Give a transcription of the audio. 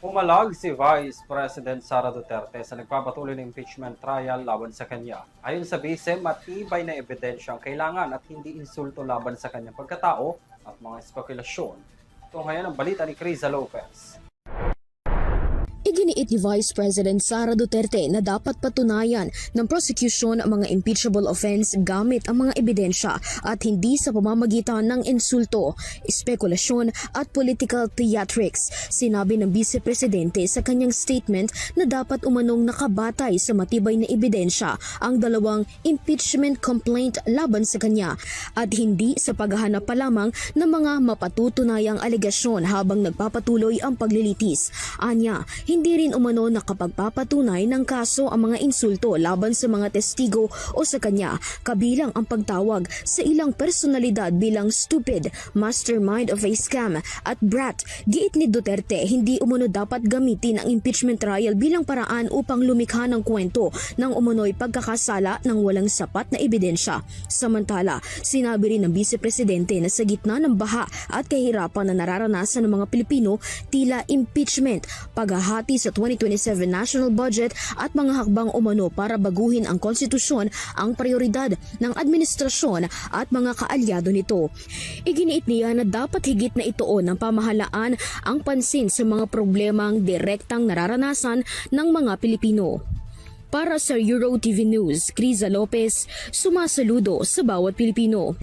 Pumalag si Vice President Sara Duterte sa nagpapatuloy ng impeachment trial laban sa kanya. Ayon sa bise, matibay na ebidensya ang kailangan at hindi insulto laban sa kanyang pagkatao at mga spekulasyon. Ito ngayon ang balita ni Criza Lopez. Iginiit ni Vice President Sara Duterte na dapat patunayan ng prosecution ang mga impeachable offense gamit ang mga ebidensya at hindi sa pamamagitan ng insulto, espekulasyon at political theatrics. Sinabi ng Vice Presidente sa kanyang statement na dapat umanong nakabatay sa matibay na ebidensya ang dalawang impeachment complaint laban sa kanya at hindi sa paghahanap pa lamang ng mga mapatutunayang alegasyon habang nagpapatuloy ang paglilitis. Anya, hindi rin umano nakapagpapatunay ng kaso ang mga insulto laban sa mga testigo o sa kanya, kabilang ang pagtawag sa ilang personalidad bilang stupid, mastermind of a scam at brat. Giit ni Duterte, hindi umano dapat gamitin ang impeachment trial bilang paraan upang lumikha ng kwento ng umano'y pagkakasala ng walang sapat na ebidensya. Samantala, sinabi rin ng Vice Presidente na sa gitna ng baha at kahirapan na nararanasan ng mga Pilipino, tila impeachment, paghahati sa 2027 national budget at mga hakbang umano para baguhin ang konstitusyon ang prioridad ng administrasyon at mga kaalyado nito. Iginiit niya na dapat higit na ituon ng pamahalaan ang pansin sa mga problemang direktang nararanasan ng mga Pilipino. Para sa Euro TV News, Criza Lopez, sumasaludo sa bawat Pilipino.